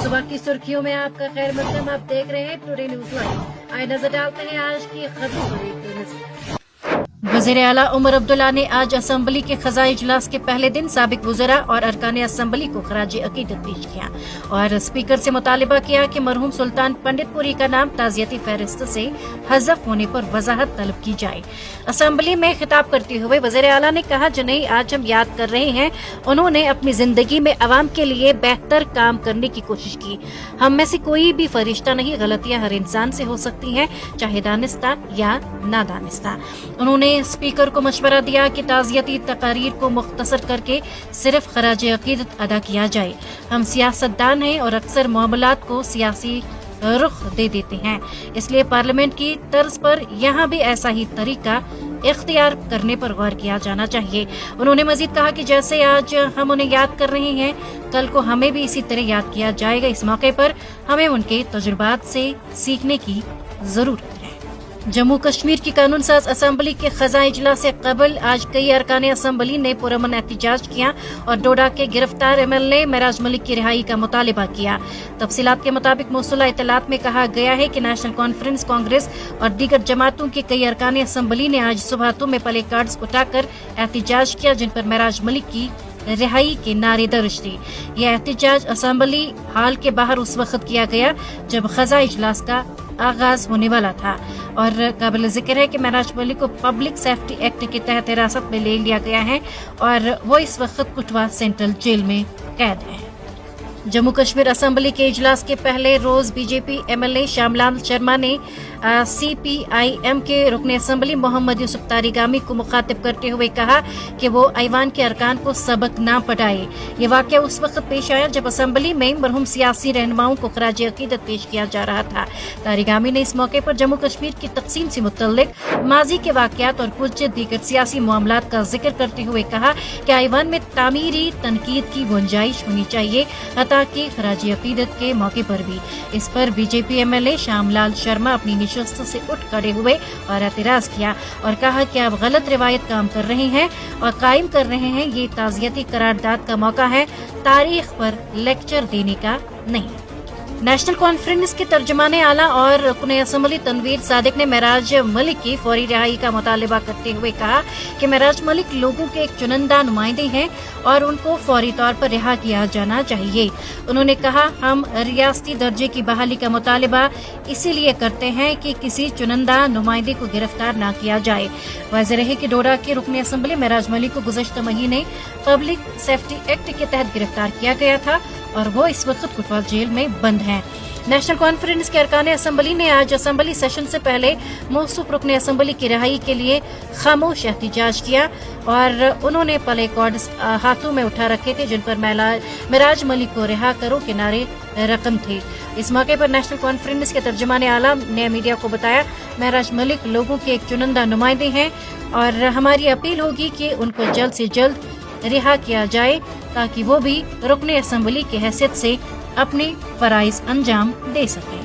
सुबह की सुर्खियों में आपका खैर मकदम। आप देख रहे हैं टुडे न्यूज लाइव। आइए नजर डालते हैं आज की खबरों पर एक नजर। वज़ीर आला उमर अब्दुल्ला ने आज असम्बली के खज़ाई इजलास के पहले दिन साबिक वज़रा और अरकान असम्बली को खराज अकीदत पेश किया और स्पीकर से मुतालिबा किया कि मरहूम सुल्तान पंडितपुरी का नाम ताज़ियती फहरिस्त से हज़फ होने पर वजाहत तलब की जाए। असम्बली में खिताब करते हुए वज़ीर आला ने कहा, जिन्हें आज हम याद कर रहे हैं उन्होंने अपनी जिंदगी में अवाम के लिए बेहतर काम करने की कोशिश की। हम में से कोई भी फरिश्ता नहीं, गलतियां हर इंसान से हो सकती हैं, चाहे दानिस्ता या नादानिस्ता। उन्होंने स्पीकर को मशवरा दिया कि ताज़ियती तकारीर को मुख्तसर करके सिर्फ खराज अकीदत अदा किया जाए। हम सियासतदान हैं और अक्सर मामलात को सियासी रुख दे देते हैं, इसलिए पार्लियामेंट की तर्ज पर यहाँ भी ऐसा ही तरीका इख्तियार करने पर गौर किया जाना चाहिए। उन्होंने मजीद कहा कि जैसे आज हम उन्हें याद कर रहे हैं, कल को हमें भी इसी तरह याद किया जाएगा। इस मौके पर हमें उनके तजुर्बात से सीखने की जरूरत है। जम्मू कश्मीर की कानून साज असम्बली के खज़ाई इजलास से कबल आज कई अरकान असम्बली ने पुरअमन एहतजाज किया और डोडा के गिरफ्तार MLA मेराज मलिक की रिहाई का मुतालिबा किया। तफसीलात के मुताबिक मौसूला इतलात में कहा गया है कि नेशनल कॉन्फ्रेंस, कांग्रेस और दीगर जमातों के कई अरकान असम्बली ने आज सुबह में प्ले कार्ड्स उठाकर एहतजाज किया, जिन पर मेराज मलिक की रिहाई के नारे दर्ज थे। यह एहतजाज असम्बली हाल के बाहर उस वक्त किया गया जब खज़ाई इजलास का आगाज होने वाला था और काबिल जिक्र है कि मेराज मलिक को पब्लिक सेफ्टी एक्ट के तहत हिरासत में ले लिया गया है और वो इस वक्त कुटवा सेंट्रल जेल में कैद है। जम्मू कश्मीर असम्बली के इजलास के पहले रोज बीजेपी MLA श्यामलाल शर्मा ने CPIM के रुकन असम्बली मोहम्मद यूसुफ तारिगामी को मुखातिब करते हुए कहा कि वो ऐवान के अरकान को सबक ना पढ़ाए। ये वाक़या उस वक्त पेश आया जब असम्बली में मरहूम सियासी रहनुमाओं को खराज अकीदत पेश किया जा रहा था। तारिगामी ने इस मौके पर जम्मू कश्मीर की तकसीम से मुतल्लिक माजी के वाक़यात और कुछ दीगर सियासी मामलात का जिक्र करते हुए कहा कि ऐवान में तामीरी तनकीद की गुंजाइश होनी चाहिए, ताकि खराज अकीदत के मौके पर भी। इस पर बीजेपी MLA श्यामलाल शर्मा अपनी नशस्त से उठ खड़े हुए और एतराज किया और कहा कि आप गलत रिवायत काम कर रहे हैं और कायम कर रहे हैं। ये ताज़ियती करारदाद का मौका है, तारीख पर लेक्चर देने का नहीं। नेशनल कॉन्फ्रेंस के तर्जुमाने आला और रुकन असम्बली तनवीर सादिक ने मेराज मलिक की फौरी रिहाई का मुतालिबा करते हुए कहा कि मेराज मलिक लोगों के एक चुनिंदा नुमाइंदे हैं और उनको फौरी तौर पर रिहा किया जाना चाहिए। उन्होंने कहा, हम रियासती दर्जे की बहाली का मुतालिबा इसीलिए करते हैं कि किसी चुनिंदा नुमाइंदे को गिरफ्तार न किया जाए। वाज़ेह रहे कि डोडा के रुकन असम्बली मेराज मलिक को गुज़श्ता महीने पब्लिक सेफ्टी एक्ट के तहत गिरफ्तार किया गया था और वो इस वक्त कुटवा जेल में बंद हैं। नेशनल कॉन्फ्रेंस के अरकान असम्बली ने आज असम्बली सेशन से पहले मौसूफ रुकन असम्बली की रिहाई के लिए खामोश एहतजाज किया और उन्होंने प्ले कार्ड्स हाथों में उठा रखे थे, जिन पर मेराज मलिक को रिहा करो के नारे रकम थे। इस मौके पर नेशनल कॉन्फ्रेंस के तर्जुमाने आला ने मीडिया को बताया, मेराज मलिक लोगों के एक चुनिंदा नुमाइंदे हैं और हमारी अपील होगी कि उनको जल्द से जल्द रिहा किया जाए ताकि वो भी रुकन असम्बली की हैसियत से अपने फराइज अंजाम दे सकें।